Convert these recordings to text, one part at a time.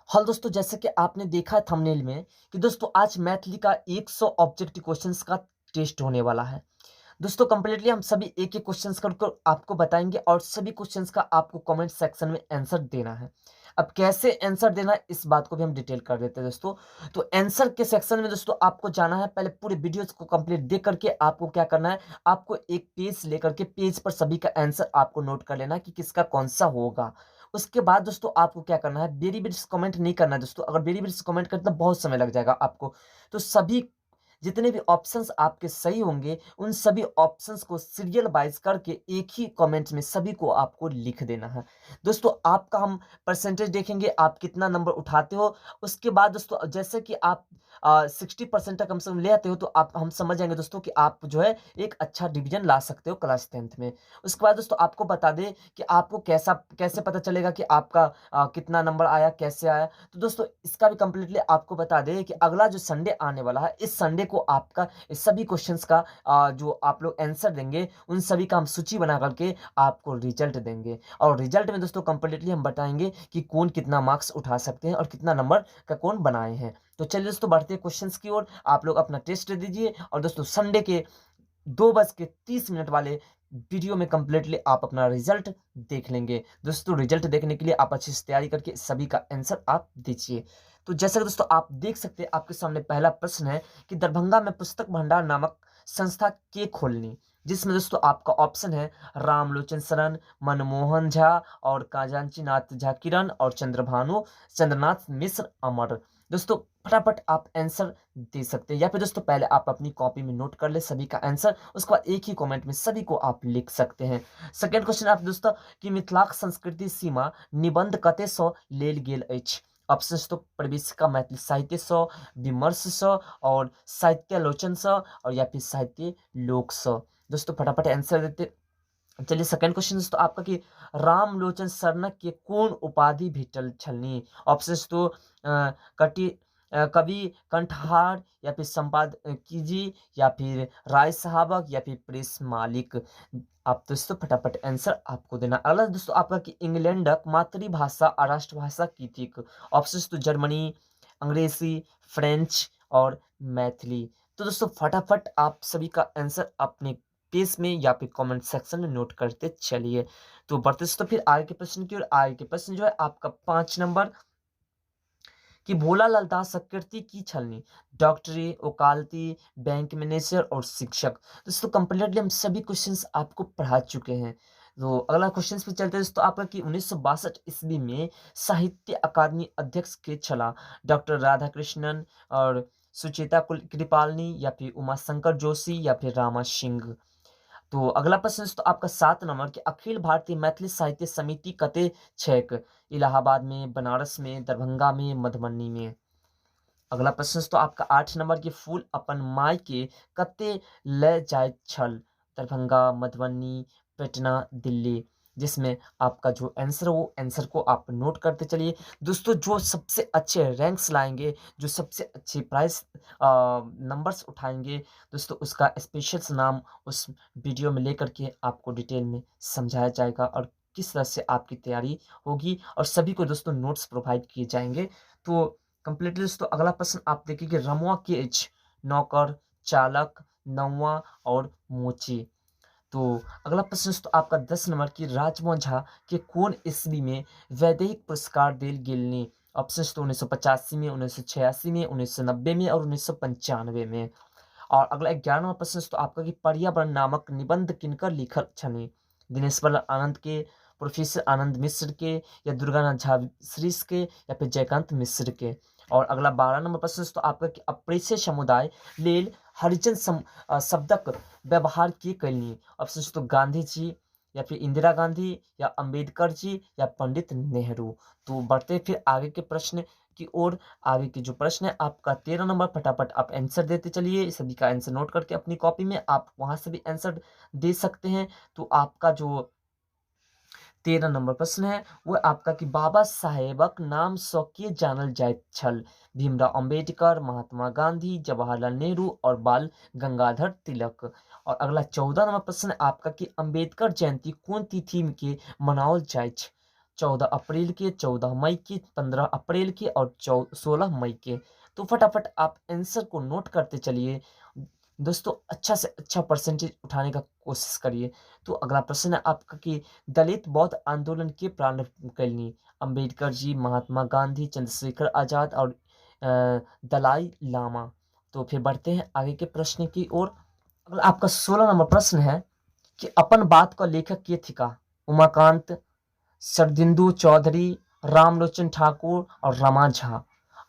हल दोस्तों, जैसे कि आपने देखा है थंबनेल में कि दोस्तों आज मैथिली का 100 ऑब्जेक्टिव क्वेश्चंस का टेस्ट होने वाला है। दोस्तों कंप्लीटली हम सभी एक-एक क्वेश्चंस कर आपको बताएँगे और सभी क्वेश्चंस का आपको कमेंट सेक्शन में आंसर देना है। अब कैसे आंसर देना है इस बात को भी हम डिटेल कर देते हैं दोस्तों। तो आंसर के सेक्शन में दोस्तों आपको जाना है, पहले पूरे वीडियोज़ को कंप्लीट देख कर के आपको क्या करना है, आपको एक पेज लेकर के पेज पर सभी का आंसर आपको नोट कर लेना है कि किसका कौन-सा होगा। उसके बाद दोस्तों आपको क्या करना है, बेरी-बेरी कमेंट नहीं करना है दोस्तों। अगर बेरी-बेरी कमेंट करते तो बहुत समय लग जाएगा आपको। तो सभी जितने भी ऑप्शंस आपके सही होंगे, उन सभी ऑप्शंस को सीरियल वाइज़ करके एक ही कमेंट में सभी को आपको लिख देना है। दोस्तों आपका हम परसेंटेज देखेंगे, आप कितना नंबर उठाते हो। उसके बाद दोस्तों जैसे कि आप 60% तक कम से कम ले आते हो, तो आप हम समझ जाएँगे दोस्तों कि आप जो है एक अच्छा डिवीज़न ला सकते हो क्लास 10th में। उसके बाद दोस्तों आपको बता दें कि आपको कैसे पता चलेगा कि आपका कितना नंबर आया, कैसे आया? तो दोस्तों इसका भी कंप्लीटली आपको बता दें कि अगला जो संडे आने वाला है, इस संडे को आपका इस सभी क्वेश्चंस का जो आप लोग आंसर देंगे, उन सभी का हम सूची बना कर के आपको रिजल्ट देंगे। और रिजल्ट में दोस्तों कंप्लीटली हम बताएँगे कि कौन कितना मार्क्स उठा सकते हैं और कितना नंबर का कौन बनाए हैं। तो चलिए दोस्तों बढ़ते हैं क्वेश्चंस की ओर। आप लोग अपना टेस्ट दे दीजिए और दोस्तों संडे के 2:30 वाले वीडियो में कंप्लीटली आप अपना रिजल्ट देख लेंगे। दोस्तों रिजल्ट देखने के लिए आप अच्छे से तैयारी करके सभी का आंसर आप दीजिए। तो जैसा कि दोस्तों आप देख सकते हैं, आपके सामने पहला प्रश्न है कि दरभंगा में पुस्तक भंडार नामक संस्था के खोलनी, जिसमें दोस्तों आपका ऑप्शन है रामलोचन शरण, मनमोहन झा और कांजाची नाथ झा किरण और चंद्रनाथ मिश्र अमर। दोस्तों फटाफट आप आंसर दे सकते हैं, या फिर दोस्तों पहले आप अपनी कॉपी में नोट कर ले सभी का आंसर, उसके बाद एक ही कमेंट में सभी को आप लिख सकते हैं। सेकंड क्वेश्चन आप दोस्तों कि मिथिलाक संस्कृति सीमा निबंध कते सँ लेल गेल अछि? ऑप्शंस तो प्रवेशिका मैथिली साहित्य सँ, विमर्श सँ और साहित्यालोचन सँ और या फिर साहित्य लोक सँ। दोस्तों फटाफट आंसर देते चलिए। सेकंड क्वेश्चन दोस्तों आपका कि रामलोचन शरणक के कोन उपाधि भेटल छलनी? ऑप्शंस तो कटि कवि कंठहार या फिर संपादकीय या फिर राय सहाबक या फिर प्रेस मालिक। आप दोस्तों फटाफट आंसर आपको देना। अगला दोस्तों आपका कि इंग्लैंडक मातृभाषा आ राष्ट्रभाषा की थिक? ऑप्शंस तो जर्मनी, अंग्रेजी, फ्रेंच और मैथिली। तो दोस्तों फटाफट आप सभी का आंसर अपने पेज में या फिर कमेंट सेक्शन में नोट करते चलिए। तो बढ़ते दोस्तों फिर आगे के प्रश्न की ओर। आगे के प्रश्न जो है आपका 5 नंबर कि भोला लाल दास सकृति की छलनी? डॉक्टरी, वकालती, बैंक मैनेजर और शिक्षक। दोस्तों कंप्लीटली हम सभी क्वेश्चंस आपको पढ़ा चुके हैं। तो अगला क्वेश्चन पे चलते हैं दोस्तों आपका कि 1962 ईस्वी में साहित्य अकादमी अध्यक्ष के छला? डॉक्टर राधाकृष्णन और सुचेता कृपालनी या फिर उमाशंकर जोशी या फिर रामा सिंह। तो अगला प्रश्न तो आपका 7 नंबर कि अखिल भारतीय मैथिली साहित्य समिति कते छैक? इलाहाबाद में, बनारस में, दरभंगा में, मधुबनी में। अगला प्रश्न तो आपका 8 नंबर कि फूल अपन माय के कते ले जाइत छल? दरभंगा, मधुबनी, पटना, दिल्ली। जिसमें आपका जो आंसर है वो आंसर को आप नोट करते चलिए। दोस्तों जो सबसे अच्छे रैंक्स लाएँगे, जो सबसे अच्छी प्राइज़ नंबर्स उठाएँगे, दोस्तों उसका स्पेशल नाम उस वीडियो में लेकर के आपको डिटेल में समझाया जाएगा और किस तरह से आपकी तैयारी होगी और सभी को दोस्तों नोट्स प्रोवाइड किए जाएँगे। तो कंप्लीटली दोस्तों अगला प्रश्न आप देखिए कि रमुआ के एच नौकर, चालक, नौवा और मोची। तो अगला प्रश्न तो आपका 10 नंबर की राजमोहन झा के कौन ईस्वी में वैदेहिक पुरस्कार देल गेलनी? ऑप्शंस तो 1985 में, 1986 में, 1990 में और 1995 में। और अगला 11वां प्रश्न तो आपका कि पर्यावरण नामक निबंध किनकर लिखल छनि? दिनेश्वर आनंद के, प्रोफेसर आनंद मिश्र के या दुर्गानाथ झा श्रीस के या फिर जयकांत मिश्र के। और अगला 12 नंबर प्रश्न तो आपका कि अप्रेस्य समुदाय लेल हरिजन शब्दक व्यवहार के कैलनी? ऑप्शंस तो गांधी जी या फिर इंदिरा गांधी या अंबेडकर जी या पंडित नेहरू। तो बढ़ते फिर आगे के प्रश्न की ओर। आगे के जो प्रश्न है आपका 13 नंबर, फटाफट आप आंसर देते चलिए। सभी का आंसर नोट करके अपनी कॉपी में आप वहां से भी आंसर दे सकते हैं। तो आपका जो 13 नंबर प्रश्न है वो आपका कि बाबा साहेबक नाम सँ के जानल जाइत छल? भीमराव अंबेडकर, महात्मा गांधी, जवाहरलाल नेहरू और बाल गंगाधर तिलक। और अगला 14 नंबर प्रश्न है आपका कि अंबेडकर जयंती कौन तिथि के मनाओल जाइत? 14 अप्रैल के, 14 मई के, 15 अप्रैल के और 16 मई के। तो फटाफट आप आंसर को नोट करते चलिए दोस्तों, अच्छा से अच्छा परसेंटेज उठाने का कोशिश करिए। तो अगला प्रश्न है आपका कि दलित बौद्ध आंदोलन के प्रारंभ कैनी? अंबेडकर जी, महात्मा गांधी, चंद्रशेखर आजाद और दलाई लामा। तो फिर बढ़ते हैं आगे के प्रश्न की ओर। अगला आपका 16 नंबर प्रश्न है कि अपन बात का लेखक के थी का? उमाकांत, शरदिंदु चौधरी, रामलोचन ठाकुर और रमा झा।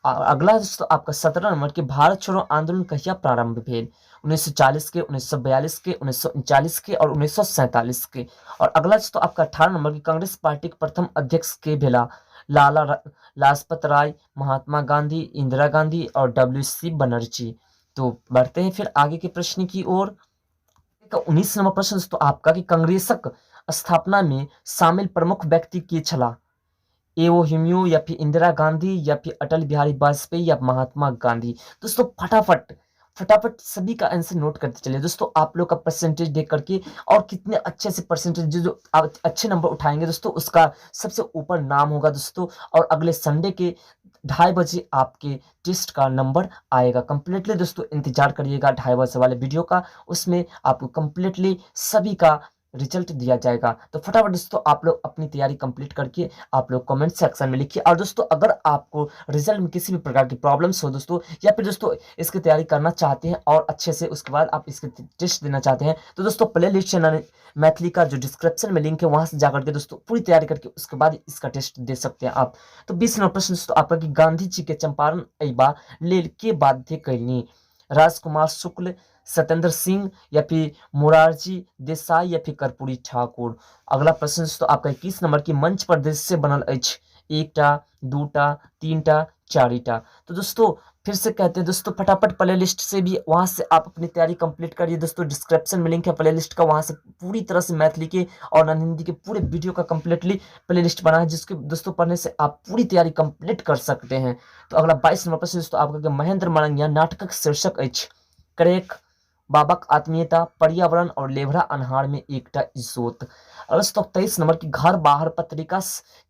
अगला दोस्तों आपका 17 नंबर कि भारत छोड़ो आंदोलन कहिया प्रारंभ भेल? 1940 के, 1942 के, 1939 के और 1947 के। और अगला दोस्तों आपका 18 नंबर की कांग्रेस पार्टी के प्रथम अध्यक्ष के भेला? लाजपत राय, महात्मा गांधी, इंदिरा गांधी और WC बनर्जी। तो बढ़ते हैं फिर आगे के प्रश्न की ओर। 19 नंबर प्रश्न दोस्तों आपका कि कांग्रेसक स्थापना में शामिल प्रमुख व्यक्ति के छला? एओ हिम्यू या फिर इंदिरा गांधी या फिर अटल बिहारी वाजपेयी या महात्मा गांधी। दोस्तों फटाफट फटाफट सभी का आंसर नोट करते चलिए दोस्तों, आप लोग का परसेंटेज देख करके और कितने अच्छे से परसेंटेज जो आप अच्छे नंबर उठाएंगे दोस्तों उसका सबसे ऊपर नाम होगा दोस्तों। और अगले संडे के 2:30 बजे आपके टेस्ट का नंबर आएगा। कंप्लीटली दोस्तों इंतजार करिएगा 2:30 बजे वाले वीडियो का, उसमें आपको कंप्लीटली सभी का रिजल्ट दिया जाएगा। तो फटाफट दोस्तों आप लोग अपनी तैयारी कंप्लीट करके आप लोग कमेंट सेक्शन में लिखिए। और दोस्तों अगर आपको रिजल्ट में किसी भी प्रकार की प्रॉब्लम्स हो दोस्तों, या फिर दोस्तों इसकी तैयारी करना चाहते हैं और अच्छे से उसके बाद आप इसके टेस्ट देना चाहते हैं, तो दोस्तों प्ले लिस्ट चैनल मैथिली का जो डिस्क्रिप्शन में लिंक है वहां से जाकर के दोस्तों पूरी तैयारी करके उसके बाद इसका टेस्ट दे सकते हैं आप। तो 20 नंबर प्रश्न दोस्तों आपका कि गांधी जी के चंपारण अइबा लेल के बाध्य कैनी? राजकुमार शुक्ल, सत्येंद्र सिंह या फिर मोरारजी देसाई या फिर कर्पूरी ठाकुर। अगला प्रश्न दोस्तों आपका 21 नंबर की मंच प्रदेश से बनल अछि? 1टा, 2टा, 3टा, 4टा। तो दोस्तों फिर से कहते हैं दोस्तों फटाफट प्ले लिस्ट से भी वहां से आप अपनी तैयारी कंप्लीट करिए दोस्तों। डिस्क्रिप्शन में लिंक है प्ले लिस्ट का, वहां से पूरी तरह से मैथिली के और नॉन हिंदी के पूरे वीडियो का कंप्लीटली प्ले लिस्ट बना है, जिसके दोस्तों पढ़ने से आप पूरी तैयारी कंप्लीट कर सकते हैं। तो अगला 22 नंबर प्रश्न दोस्तों आपका महेंद्र मालंगिया नाटकक शीर्षक अछि? क्रेक, बाबक आत्मीयता, पर्यावरण और लेभरा अनहार में एकटा इजोत। दोस्तों 23 नंबर की घर बाहर पत्रिका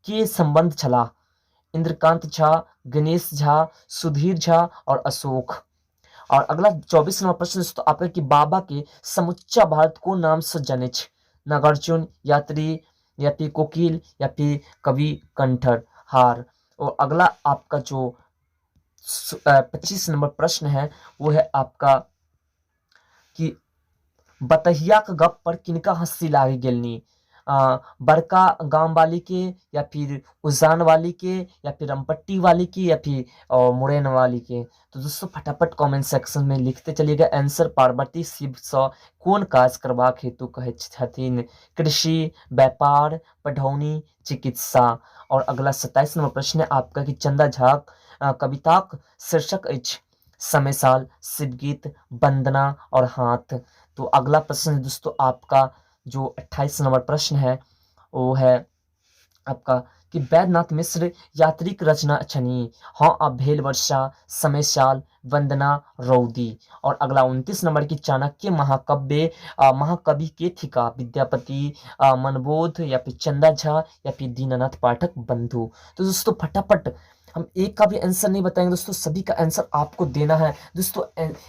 के संबंध छला? इंद्रकांत झा, गणेश झा, सुधीर झा और अशोक। और अगला 24 नंबर प्रश्न दोस्तों आपका कि बाबा के समुच्चा भारत को नाम से जने छ? नागार्जुन, यात्री या फिर कोकिल या फिर कवि कंठर हार। और अगला आपका जो 25 नंबर प्रश्न है वो है आपका कि बतहिया के गप पर किनका हंसी लागे गेलनी? बड़का गांव वाली के या फिर उजान वाली के या फिर रामपट्टी वाली की या फिर मुरैन वाली के। तो दोस्तों फटाफट कमेंट सेक्शन में लिखते चलिएगा आंसर। पार्वती शिव सँ कोन काज करबाक हेतु कहै छथिन? कृषि, व्यापार, पढ़ौनी, चिकित्सा। और अगला 27 नंबर प्रश्न है आपका कि चंदा झा कविताक शीर्षक अछि? समय साल, शिवगीत, वंदना और हाथ। तो अगला प्रश्न दोस्तों आपका जो 28 नंबर प्रश्न है वो है आपका कि वैद्यनाथ मिश्र यात्रिक रचना छनी? हाँ अब भेल वर्षा, समय साल, वंदना, रौदी। और अगला 29 नंबर की चाणक्य महाकवि के थिका? विद्यापति, मनबोध या फिर चंदा झा या फिर दीनानाथ पाठक बंधु। तो दोस्तों फटाफट हम एक का भी आंसर नहीं बताएंगे दोस्तों, सभी का आंसर आपको देना है दोस्तों।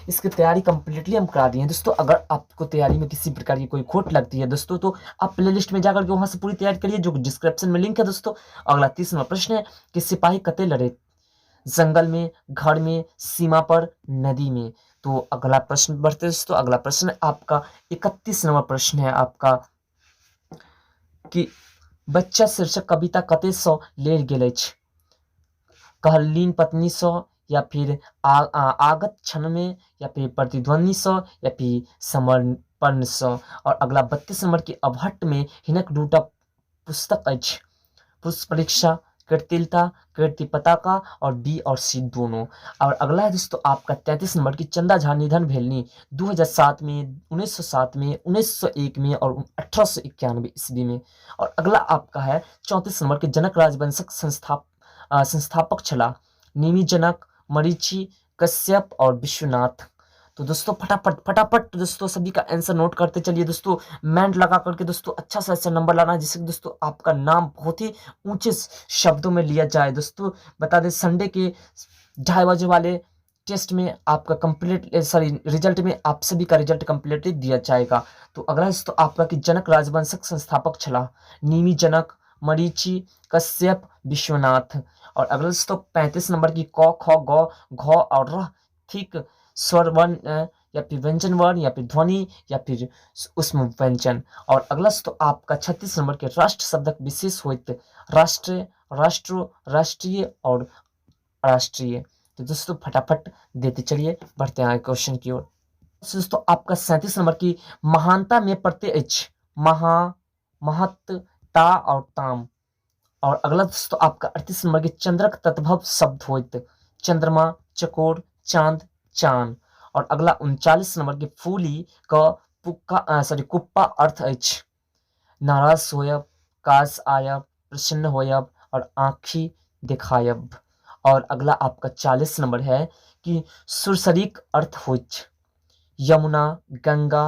इसकी तैयारी कंप्लीटली हम करा दिए हैं दोस्तों। अगर आपको तैयारी में किसी प्रकार की कोई खोट लगती है दोस्तों तो आप प्ले लिस्ट में जाकर के वहां से पूरी तैयारी करिए जो डिस्क्रिप्शन में लिंक है दोस्तों। अगला 30वां प्रश्न है कि सिपाही कते लड़े? जंगल में, घर में, सीमा पर, नदी में। तो अगला प्रश्न बढ़ते दोस्तों। अगला प्रश्न है आपका 31 नंबर प्रश्न है आपका कि बच्चा शीर्षक कविता कते सँ लेल गेल अछि? कहलीन पत्नी सँ या फिर आगत क्षण में या फिर प्रतिध्वनि सँ या फिर समर्पण सँ। और अगला 32 नंबर की अभट्ट में हिनक दूटा पुस्तक अछि? पुष्प परीक्षा, कृतिलता, कीर्ति पताका और बी और सी दोनों। और अगला है दोस्तों आपका 33 नंबर की चंदा झा निधन भेलनी 2007 में, 1907 में, 1901 में और 1891 ईस्वी में। और अगला आपका है 34 नंबर के जनक राजवंशक संस्थापक छला? निमि जनक, मरीचि, कश्यप और विश्वनाथ। तो तो दोस्तों फटाफट फटाफट दोस्तों सभी का आंसर नोट करते चलिए दोस्तों। मेंट लगा करके दोस्तों अच्छा सा ऐसा नंबर लाना है जिससे कि दोस्तों आपका नाम बहुत ही ऊंचे शब्दों में लिया जाए। दोस्तों बता दें संडे के 2:30 बजे वाले टेस्ट में आपका कंप्लीट सॉरी रिजल्ट में आप सभी का रिजल्ट कंप्लीटली दिया जाएगा। तो अगला दोस्तों आपका कि जनक राजवंशक संस्थापक छला निमि जनक मरीचि कश्यप विश्वनाथ। और अगला दोस्तों 35 नंबर की क ख ग घ और र ठीक स्वर वर्ण या फिर व्यंजन वर्ण या फिर ध्वनि या फिर उसमें व्यंजन। और अगला दोस्तों आपका 36 नंबर के राष्ट्र शब्दक विशेष होते राष्ट्र राष्ट्र राष्ट्रीय और राष्ट्रीय। तो दोस्तों फटाफट देते चलिए बढ़ते हैं क्वेश्चन की ओर। दोस्तों आपका 37 नंबर की महानता में प्रत्यय एच महा महत ता और ताम। और अगला दोस्तों आपका 38 नंबर की चंद्रक तद्भव शब्द होते चंद्रमा चकोर चांद चांद। और अगला 39 नंबर की फूली का पुक्का सॉरी कुप्पा अर्थ एच नाराज होयब काश आयब प्रसन्न होयब और आँखी दिखायब। और अगला आपका 40 नंबर है कि सुरसरिक अर्थ होच यमुना गंगा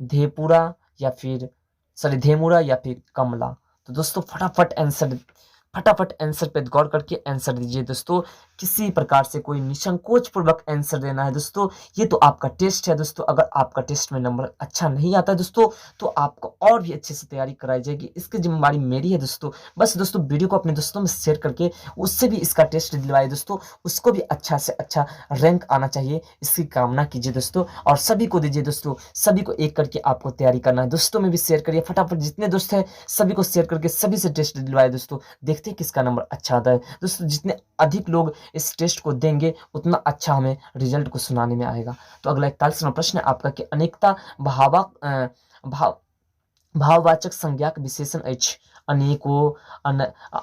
धेपुरा या फिर सॉरी धेमुरा या फिर कमला। तो दोस्तों फटाफट आंसर पे गौर करके आंसर दीजिए दोस्तों। किसी प्रकार से कोई निसंकोच पूर्वक आंसर देना है दोस्तों। ये तो आपका टेस्ट है दोस्तों। अगर आपका टेस्ट में नंबर अच्छा नहीं आता है दोस्तों तो आपको और भी अच्छे से तैयारी कराई जाएगी। इसकी जिम्मेदारी मेरी है दोस्तों। बस दोस्तों वीडियो को अपने दोस्तों में शेयर करके उससे भी इसका टेस्ट दिलवाए दोस्तों। उसको भी अच्छा से अच्छा रैंक आना चाहिए इसकी कामना कीजिए दोस्तों। और सभी को दीजिए दोस्तों। सभी को एक करके आपको तैयारी करना है। दोस्तों में भी शेयर करिए फटाफट। जितने दोस्त हैं सभी को शेयर करके सभी से टेस्ट दिलवाए दोस्तों। देखते हैं किसका नंबर अच्छा आता है दोस्तों। जितने अधिक लोग इस टेस्ट को देंगे उतना अच्छा हमें रिजल्ट को सुनाने में आएगा। तो अगला 41वां प्रश्न है आपका कि अनेकता भाव भाववाचक संज्ञाक विशेषण एच अनेकों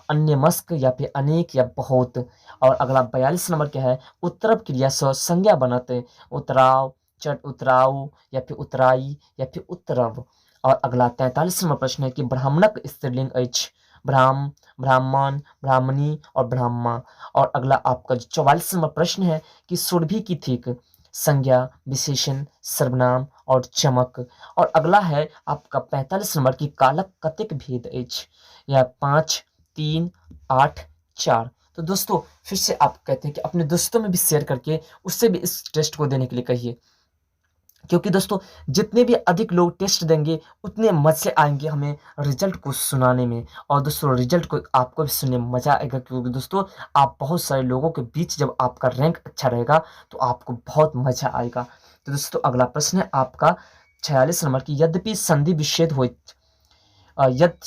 अन्यमस्क या फिर अनेक या बहुत। और अगला 42 नंबर क्या है उत्तरब क्रिया से संज्ञा बनाते उतराव चट उतराव या फिर उतराई या फिर उत्तरब। और अगला 43 नंबर प्रश्न है कि ब्राह्मणक स्त्रीलिंग एच ब्राह्मण ब्राह्मणी और ब्राह्मा। और अगला आपका 44 नंबर प्रश्न है कि सुरभि की थीक संज्ञा विशेषण सर्वनाम और चमक। और अगला है आपका 45 नंबर की कालक कतिक भेद एच या 5 3 8 4। तो दोस्तों फिर से आप कहते हैं कि अपने दोस्तों में भी शेयर करके उससे भी इस टेस्ट को देने के लिए कहिए। क्योंकि दोस्तों जितने भी अधिक लोग टेस्ट देंगे उतने मजे आएंगे हमें रिजल्ट को सुनाने में। और दोस्तों रिजल्ट को आपको भी सुनने में मजा आएगा क्योंकि दोस्तों आप बहुत सारे लोगों के बीच जब आपका रैंक अच्छा रहेगा तो आपको बहुत मजा आएगा। तो दोस्तों अगला प्रश्न है आपका 46 नंबर की यद्यपि संधि विच्छेद हो यद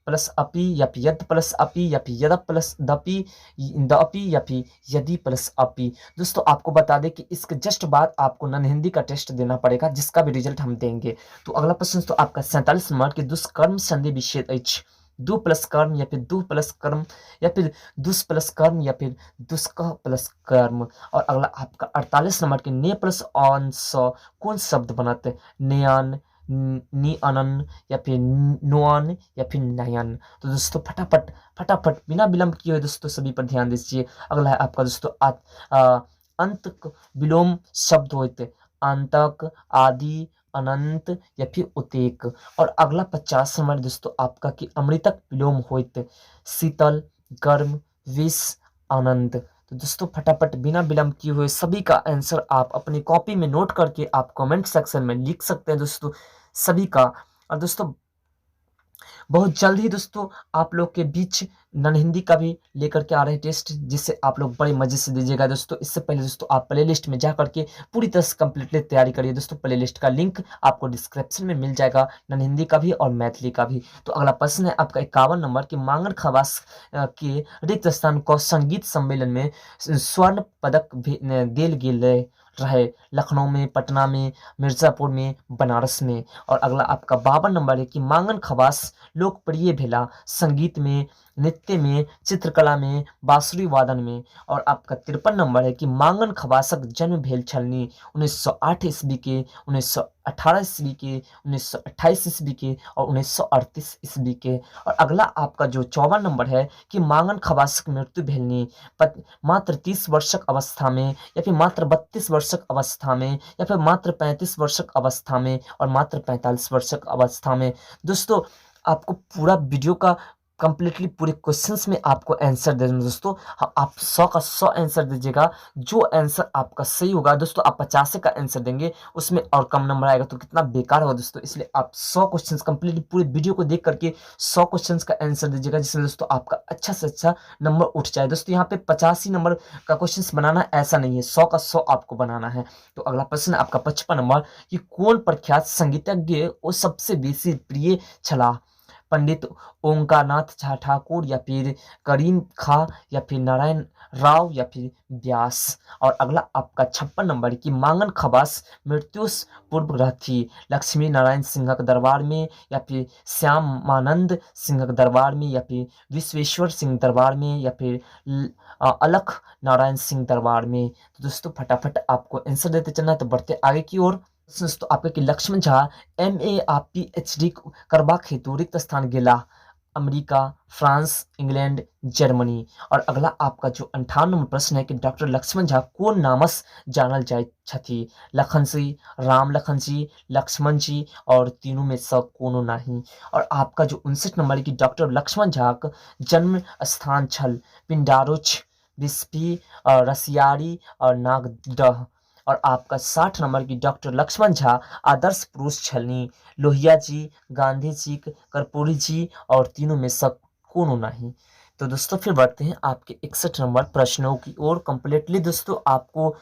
प्लस अपि या फिर यद प्लस अपि या फिर यद प्लस दपि दपि या फिर यदि प्लस अपि। दोस्तों आपको बता दें कि इसके जस्ट बाद आपको नन हिंदी का टेस्ट देना पड़ेगा जिसका भी रिजल्ट हम देंगे। तो अगला प्रश्न तो आपका 47 नंबर के दुष्कर्म संधि विच्छेद एच दु प्लस कर्म या फिर दु प्लस कर्म या फिर दुष् प्लस कर्म या फिर दुष्कह प्लस कर्म। और अगला आपका 48 नंबर के ने प्लस ऑन स कौन शब्द बनाते नयन नी अनन या फिर नोअन या फिर नयन। तो दोस्तों फटाफट बिना विलंब किए हुए दोस्तों सभी पर ध्यान दीजिए। अगला है आपका दोस्तों अंत विलोम शब्द होते अंतक आदि अनंत या फिर उतेक। और अगला 50 नंबर दोस्तों आपका कि अमृतक विलोम होते शीतल गर्म विष आनंद। तो दोस्तों फटाफट बिना विलंब किए हुए सभी का आंसर आप अपनी कॉपी में नोट करके आप कमेंट सेक्शन में लिख सकते हैं दोस्तों सभी का। और दोस्तों बहुत जल्द ही दोस्तों आप लोग के बीच नन हिंदी का भी लेकर के आ रहे हैं टेस्ट जिससे आप लोग बड़े मजे से दीजिएगा दोस्तों। इससे पहले दोस्तों आप प्ले लिस्ट में जा करके पूरी तरह से कंप्लीटली तैयारी करिए दोस्तों। प्ले लिस्ट का लिंक आपको डिस्क्रिप्शन में मिल जाएगा नन हिंदी का भी और मैथिली का भी। तो अगला प्रश्न है आपका 51 नंबर की मांगन खवास के रिक्त स्थान को संगीत सम्मेलन में स्वर्ण पदक देल गेल रहे लखनऊ में पटना में मिर्जापुर में बनारस में। और अगला आपका 52 नंबर है कि मांगन खवास लोकप्रिय भेला संगीत में नृत्य में, चित्रकला में, बांसुरी वादन में। और आपका 53 नंबर है कि मांगन खबासक जन्म भेल छलनी 1908 ईस्वी के, 1918 ईस्वी के, 1928 ईस्वी के और 1938 ईस्वी के। और अगला आपका जो 54 नंबर है कि मांगन खबासक मृत्यु भेलनी मात्र 30 वर्षक अवस्था में, या फिर मात्र 32 वर्षक अवस्था में, या फिर मात्र 35 वर्षक अवस्था में और मात्र 45 वर्षक अवस्था में। दोस्तों आपको पूरा वीडियो का कंप्लीटली पूरे क्वेश्चंस में आपको आंसर दे दूँ दोस्तों। हाँ, आप 100 का 100 आंसर दीजिएगा। जो आंसर आपका सही होगा दोस्तों, आप 50 का आंसर देंगे, उसमें और कम नंबर आएगा तो कितना बेकार होगा दोस्तों। इसलिए आप 100 क्वेश्चंस कंप्लीटली पूरे वीडियो को देख करके 100 क्वेश्चंस का आंसर दीजिएगा, जिसमें दोस्तों आपका अच्छा से अच्छा नंबर उठ जाए। दोस्तों यहाँ पे 85 नंबर का क्वेश्चन बनाना ऐसा नहीं है, 100 का 100 आपको बनाना है। तो अगला प्रश्न आपका 55 नंबर कि कौन प्रख्यात संगीतज्ञ वो सबसे बेसी प्रिय छला? पंडित ओंकारनाथ झा ठाकुर, या फिर करीम खां, या फिर नारायण राव, या फिर व्यास। और अगला आपका 56 नंबर की मांगन खबास मृत्युस पूर्व रहती लक्ष्मी नारायण सिंह के दरबार में, या फिर श्यामानंद सिंह के दरबार में, या फिर विश्वेश्वर सिंह दरबार में, या फिर अलख नारायण सिंह दरबार में। तो दोस्तों फटाफट आपको आंसर देते चलना है। तो बढ़ते आगे की ओर। दोस्तों आपके कि लक्ष्मण झा MA आ PhD करबाक हेतु रिक्त स्थान गेला अमेरिका, फ्रांस, इंग्लैंड, जर्मनी। और अगला आपका जो 58 नंबर प्रश्न है कि डॉक्टर लक्ष्मण झा कोन नामस जानल जाय छथि? लखन जी, राम लखन जी, लक्ष्मण जी और तीनों में से कोनो नहीं। और आपका जो 59 नंबर है कि डॉक्टर लक्ष्मण झा का जन्म स्थान छल पिंडारुच, बिस्फी और रसियारी और नागदह। और आपका 60 नंबर की डॉक्टर लक्ष्मण झा आदर्श पुरुष छलनी लोहिया जी, गांधी जी, कर्पूरी जी और तीनों में सब कोनो नहीं। तो दोस्तों फिर बढ़ते हैं आपके 61 नंबर प्रश्नों की ओर। कंप्लीटली दोस्तों आपको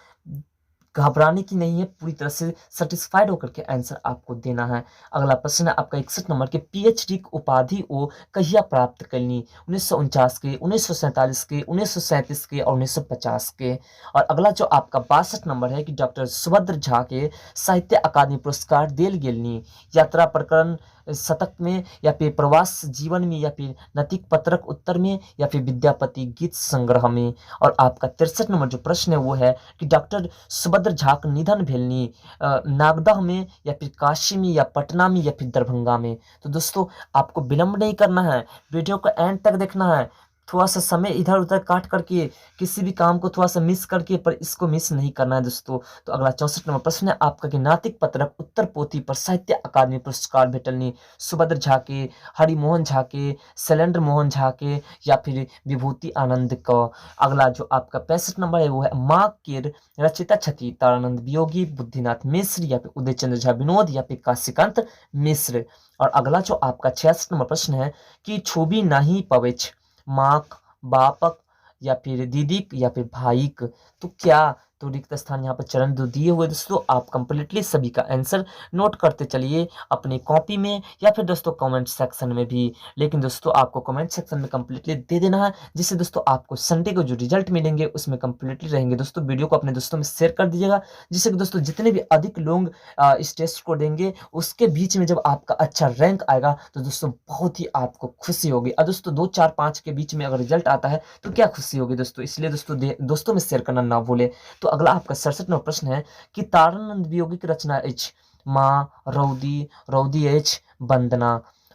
घबराने की नहीं है, पूरी तरह से सेटिस्फाइड होकर के आंसर आपको देना है। अगला प्रश्न है आपका 61 नंबर के PhD की उपाधि वो कहिया प्राप्त करनी? 1949 के, 1947 के, 1937 के और 1950 के। और अगला जो आपका 62 नंबर है कि डॉक्टर सुभद्र झा के साहित्य अकादमी पुरस्कार देल गेलनी यात्रा प्रकरण शतक में, या फिर प्रवास जीवन में, या फिर नैतिक पत्रक उत्तर में, या फिर विद्यापति गीत संग्रह में। और आपका 63 नंबर जो प्रश्न है वो है कि डॉक्टर सुभद्र झा का निधन भेलनी नागदह में, या फिर काशी में, या पटना में, या फिर दरभंगा में। तो दोस्तों आपको विलंब नहीं करना है, वीडियो को एंड तक देखना है। थोड़ा सा समय इधर उधर काट करके किसी भी काम को थोड़ा सा मिस करके, पर इसको मिस नहीं करना है दोस्तों। तो अगला 64 नंबर प्रश्न है आपका कि नातिक पत्रक उत्तर पोथी पर साहित्य अकादमी पुरस्कार भेटलनी सुभद्र झा के, हरिमोहन झा के, शैलेंद्र मोहन झा के, या फिर विभूति आनंद का। अगला जो आपका 65 नंबर है वो है माँ के रचिता छथि तारानंद वियोगी, बुद्धिनाथ मिश्र, या फिर उदय चंद्र झा विनोद, या फिर काशीकांत मिश्र। और अगला जो आपका 66 नंबर प्रश्न है कि छुबी नहीं पवेछ माक, बापक, या फिर दीदीक, या फिर भाईक। तो क्या तो रिक्त स्थान यहाँ पर चरण दो दिए हुए दोस्तों, आप कंप्लीटली सभी का आंसर नोट करते चलिए अपनी कॉपी में, या फिर दोस्तों कमेंट सेक्शन में भी। लेकिन दोस्तों आपको कमेंट सेक्शन में कंप्लीटली दे देना है, जिससे दोस्तों आपको संडे को जो रिजल्ट मिलेंगे उसमें कंप्लीटली रहेंगे। दोस्तों वीडियो को अपने दोस्तों में शेयर कर दीजिएगा, जिससे कि दोस्तों जितने भी अधिक लोग इस टेस्ट को देंगे उसके बीच में जब आपका अच्छा रैंक आएगा तो दोस्तों बहुत ही आपको खुशी होगी। और दोस्तों 2, 4, 5 के बीच में अगर रिजल्ट आता है तो क्या खुशी होगी दोस्तों। इसलिए दोस्तों दोस्तों में शेयर करना ना भूले। तो अगला आपका 67 नंबर प्रश्न है कि तारानंद वियोगी की रचना अछि माँ, रौदी, रौदी एच, वंदना।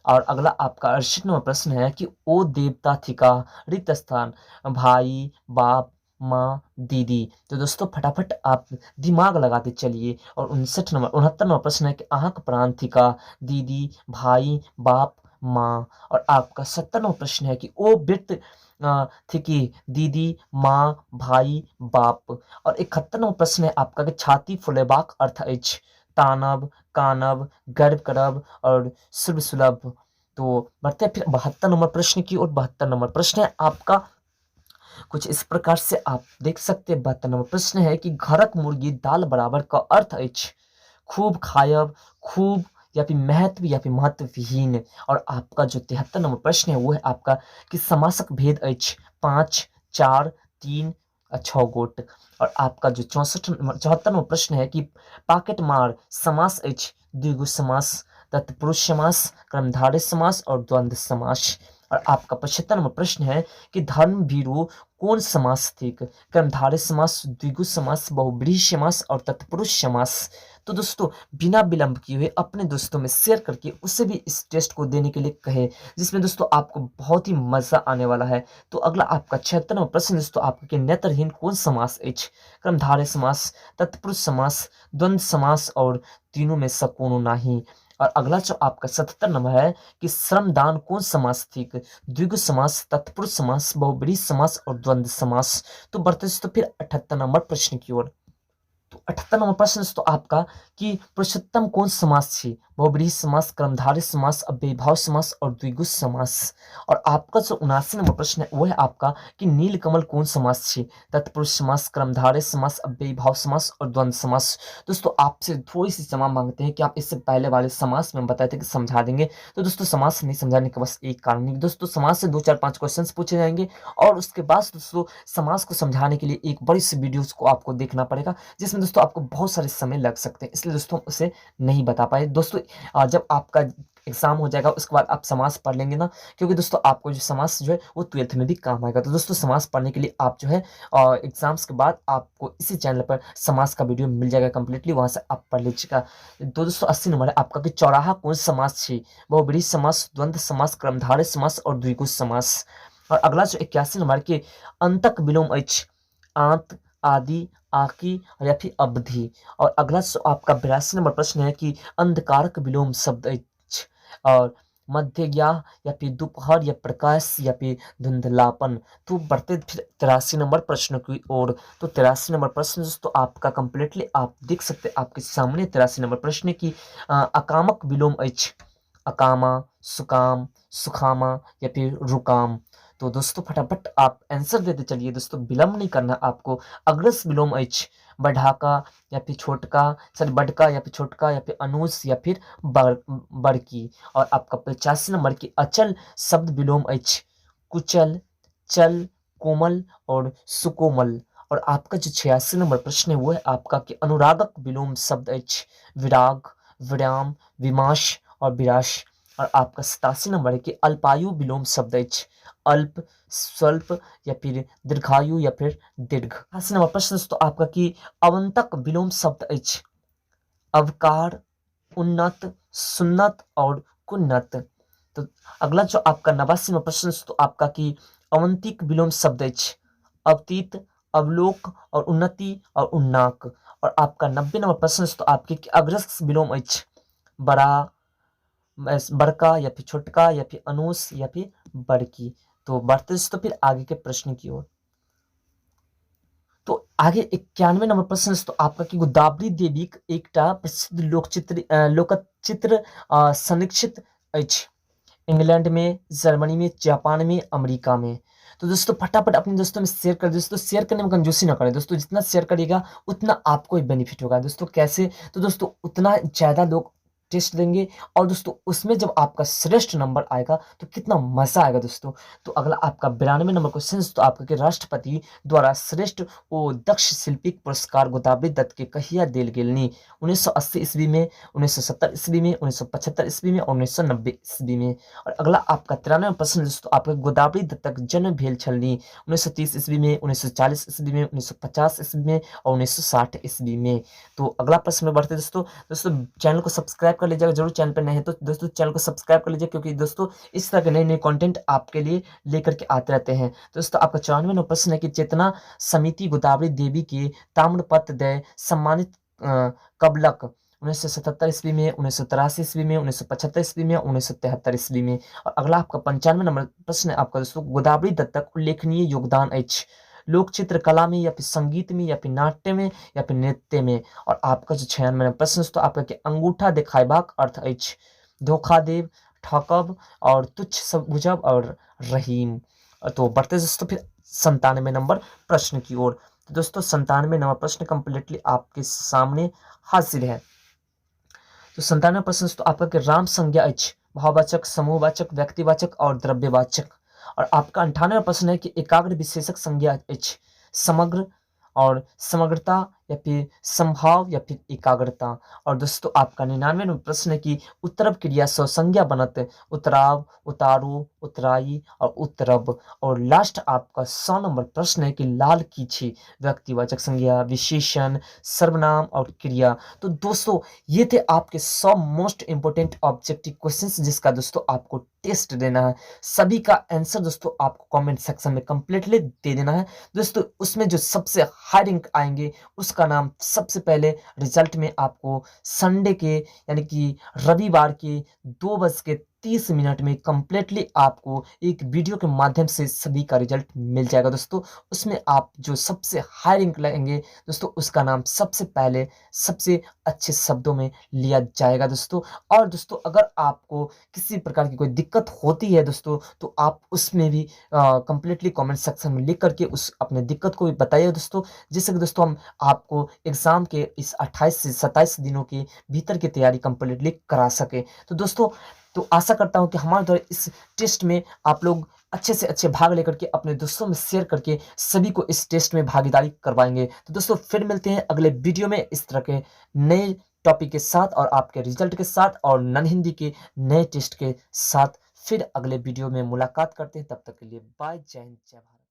और अगला आपका 68 नंबर प्रश्न है कि ओ देवता थिका रिक्त स्थान भाई, बाप, माँ, दीदी। तो दोस्तों फटाफट आप दिमाग लगाते चलिए। और 69 नंबर प्रश्न है कि अहाँक प्राण थिका दीदी, भाई, बाप, माँ। और आपका 70 नंबर प्रश्न है कि ओ वृत्त थी कि दीदी, माँ, भाई, बाप। और 71 नंबर प्रश्न है आपका कि छाती फुलेबाक अर्थ अछि तानव, कानव, गर्व करब और शुभ सुलभ। तो बढ़ते हैं फिर 72 नंबर प्रश्न की। और 72 नंबर प्रश्न है आपका कुछ इस प्रकार से, आप देख सकते हैं। 72 नंबर प्रश्न है कि घरक मुर्गी दाल बराबर का अर्थ अछि खूब खायब, खूब, या फिर महत्व, या फिर महत्वहीन। और आपका जो 73 नंबर प्रश्न है वो है आपका कि समासक भेद अछि 5, 4, 3, 6 गोट। और आपका जो 74 नंबर प्रश्न है कि पाकेट मार समास अछि द्विगु समास, तत्पुरुष समास, कर्मधारय समास और द्वंद्व समास। और आपका 75 नंबर प्रश्न है कि धर्मवीरू कौन समास थिक? कर्मधारय समास, द्विगु समास, बहुब्रीहि समास और तत्पुरुष समास। तो दोस्तों बिना विलंब किए हुए अपने दोस्तों में शेयर करके उसे भी इस टेस्ट को देने के लिए कहें, जिसमें दोस्तों आपको बहुत ही मजा आने वाला है। तो अगला आपका 76 नंबर प्रश्न दोस्तों आपका कि नेत्रहीन कौन समास अछि? कर्मधारय समास, तत्पुरुष समास, द्वंद्व समास और तीनों में स कोनो नाही। और अगला जो आपका 77 नंबर है कि श्रमदान कौन समास थिक? द्विगु समास, तत्पुरुष समास, बहुब्रीहि समास और द्वंद्व समास। तो बढ़ते तो फिर 78 नंबर प्रश्न की ओर। तो 78 नंबर प्रश्न तो आपका कि पुरुषोत्तम कौन समास छी? बहुब्रीहि समास, कर्मधारय समास, अव्ययीभाव समास और द्विगु समास। और आपका जो 79 नंबर प्रश्न है वो है आपका कि नीलकमल कौन समास छी? तत्पुरुष समास, कर्मधारय समास, अव्ययीभाव समास और द्वंद्व समास। दोस्तों आपसे थोड़ी सी क्षमा मांगते हैं कि आप इससे पहले वाले समास में बताए थे कि समझा देंगे, तो दोस्तों समास नहीं समझाने का बस एक कारण है दोस्तों, समास से 2 4 5 क्वेश्चंस पूछे जाएंगे और उसके बाद दोस्तों समास को समझाने के लिए एक बड़ी सी वीडियोस को आपको देखना पड़ेगा, जिसमें दोस्तों आपको बहुत सारे समय लग सकते हैं, इसलिए दोस्तों हम उसे नहीं बता पाए। दोस्तों जब आपका एग्जाम हो जाएगा उसके बाद आप समास पढ़ लेंगे ना, क्योंकि दोस्तों आपको जो समास जो है वो 12th में भी काम आएगा। तो दोस्तों समास पढ़ने के लिए आप जो है एग्जाम्स के बाद आपको इसी चैनल पर समास का वीडियो मिल जाएगा कंप्लीटली, वहां से आप पढ़ लीजिएगा। तो दोस्तों 80 नंबर है आपका कि चौराहा कौन समास छी? बहुब्रीहि समास, द्वंद्व समास, कर्मधारय समास और द्विगु समास। और अगला जो 81 नंबर के अंतक विलोम अछि? आंत, आदि, आकी या फिर अवधि। और अगला आपका 82 नंबर प्रश्न है कि अंधकारक विलोम शब्द अछि? और मध्य या फिर दोपहर या प्रकाश या फिर धुंधलापन। तो बढ़ते फिर 83 नंबर प्रश्न की ओर। तो 83 नंबर प्रश्न दोस्तों आपका कंप्लीटली आप देख सकते हैं आपके सामने 83 नंबर प्रश्न की अकामक विलोम अछि? अकामा, सुकाम, सुखामा या फिर रुकाम। तो दोस्तों फटाफट आप आंसर देते चलिए दोस्तों, विलंब नहीं करना आपको। अग्रस विलोम अछि? बढ़ाका या फिर छोटका, सॉरी बड़का या फिर छोटका या फिर अनुज या फिर बड़की। और आपका 85 नंबर की अचल शब्द विलोम अछि? कुचल, चल, कोमल और सुकोमल। और आपका जो 86 नंबर प्रश्न है वो है आपका कि अनुरागक विलोम शब्द अछि? विराग, विराम, विमाश और विराश। और आपका 87 नंबर है कि अल्पायु विलोम शब्द अछि? अल्प, स्वल्प या फिर दीर्घायु या फिर दीर्घ। 88 नंबर प्रश्न तो आपका कि अवंतक विलोम शब्द अछि? अवकार, उन्नत, सुन्नत और कुन्नत। तो अगला जो आपका 89वां प्रश्न तो आपका कि अवंतिक विलोम शब्द अछि? अवतीत, अवलोक और उन्नति और उन्नाक। और आपका 90 नंबर प्रश्न तो आपके कि अग्रस विलोम अछि? बड़ा, बड़का या फिर छोटका या फिर अनुस या फिर बड़की। तो बढ़ते तो फिर आगे के प्रश्न की ओर। तो आगे 91 नंबर प्रश्न तो आपका कि गोदावरी देवी एकटा प्रसिद्ध लोकचित्र संरक्षित अछि? इंग्लैंड में, जर्मनी में, जापान में, अमेरिका में। तो दोस्तों फटाफट अपने दोस्तों में शेयर कर दोस्तों, शेयर करने में कंजूसी ना करें दोस्तों, जितना शेयर करिएगा उतना आपको ही बेनिफिट होगा दोस्तों। कैसे? तो दोस्तों उतना ज़्यादा लोग टेस्ट देंगे और दोस्तों उसमें जब आपका श्रेष्ठ नंबर आएगा तो कितना मजा आएगा दोस्तों। तो अगला आपका 92 नंबर क्वेश्चन तो आपका कि राष्ट्रपति द्वारा श्रेष्ठ ओ दक्ष शिल्पी पुरस्कार गोदावरी दत्त के कहिया देल गेलनी? 1980 ईस्वी में, 1970 ईस्वी में, 1975 ईस्वी में और 1990 ईस्वी में। और अगला आपका 93 प्रश्न दोस्तों आपका गोदावरी दत्तक जन्म भेल छलनी? 1930 ईस्वी में, 1940 ईस्वी में, 1950 ईस्वी में और 1960 ईस्वी में। तो अगला प्रश्न में बढ़ते दोस्तों चैनल को सब्सक्राइब कर लीजिएगा जरूर, चैनल पर नए हैं तो दोस्तों चैनल को सब्सक्राइब कर लीजिए, क्योंकि दोस्तों इस तरह के नए नए कंटेंट आपके लिए लेकर के आते रहते हैं। दोस्तों आपका 94 नंबर प्रश्न है कि चेतना समिति गोदावरी देवी के ताम्रपत्र दय सम्मानित कबलक? 1977 ईस्वी में, 1983 ईस्वी में, 1975 ईस्वी में, 1973 ईस्वी में। और अगला आपका 95 नंबर प्रश्न है आपका दोस्तों गोदावरी दत्तक उल्लेखनीय योगदान अछि? लोक चित्रकला में या फिर संगीत में या फिर नाट्य में या फिर नृत्य में। और आपका जो 96 नंबर प्रश्न तो आपका कि अंगूठा दिखाइबाक अर्थ अछि? धोखा देव, ठकब और तुच्छ समझब और रहीम। तो बढ़ते दोस्तों फिर 97 नंबर प्रश्न की ओर। तो दोस्तों 97 नंबर प्रश्न कंप्लीटली आपके सामने हाजिर है। तो 97 प्रश्न तो आपका कि राम संज्ञा अछि? भाववाचक, समूहवाचक, व्यक्तिवाचक और द्रव्यवाचक। और आपका 98 प्रश्न है कि एकाग्र विशेषक संज्ञा अछि? समग्र और समग्रता या फिर संभाव या फिर एकाग्रता। और दोस्तों आपका 99 नंबर प्रश्न है कि उत्तरब क्रिया स्वसंज्ञा बनत उतराव, उतारू, उतराई और उत्तरब। और लास्ट आपका 100 नंबर प्रश्न है कि लाल कीछी व्यक्तिवाचक संज्ञा, विशेषण, सर्वनाम और क्रिया। तो दोस्तों ये थे आपके 100 मोस्ट इंपोर्टेंट ऑब्जेक्टिव क्वेश्चंस जिसका दोस्तों आपको टेस्ट देना है। सभी का आंसर दोस्तों आपको कमेंट सेक्शन में कंप्लीटली दे देना है। दोस्तों उसमें जो सबसे हाई रैंक आएंगे उसका नाम सबसे पहले रिजल्ट में आपको संडे के यानी कि रविवार के 2:30 में कंप्लीटली आपको एक वीडियो के माध्यम से सभी का रिजल्ट मिल जाएगा दोस्तों। उसमें आप जो सबसे हाई रैंक लाएंगे दोस्तों उसका नाम सबसे पहले सबसे अच्छे शब्दों में लिया जाएगा दोस्तों। और दोस्तों अगर आपको किसी प्रकार की कोई दिक्कत होती है दोस्तों तो आप उसमें भी कंप्लीटली कमेंट सेक्शन में लिख करके उस अपने दिक्कत को भी बताइए दोस्तों, जिससे कि दोस्तों हम आपको एग्जाम के इस 28 से 27 दिनों के भीतर की तैयारी कंप्लीटली करा सके। तो दोस्तों तो आशा करता हूं कि हमारे द्वारा इस टेस्ट में आप लोग अच्छे से अच्छे भाग लेकर के अपने दोस्तों में शेयर करके सभी को इस टेस्ट में भागीदारी करवाएंगे। तो दोस्तों फिर मिलते हैं अगले वीडियो में इस तरह के नए टॉपिक के साथ और आपके रिजल्ट के साथ और नन हिंदी के नए टेस्ट के साथ फिर अगले वीडियो में मुलाकात करते हैं। तब तक के लिए बाय, जय हिंद, जय भारत।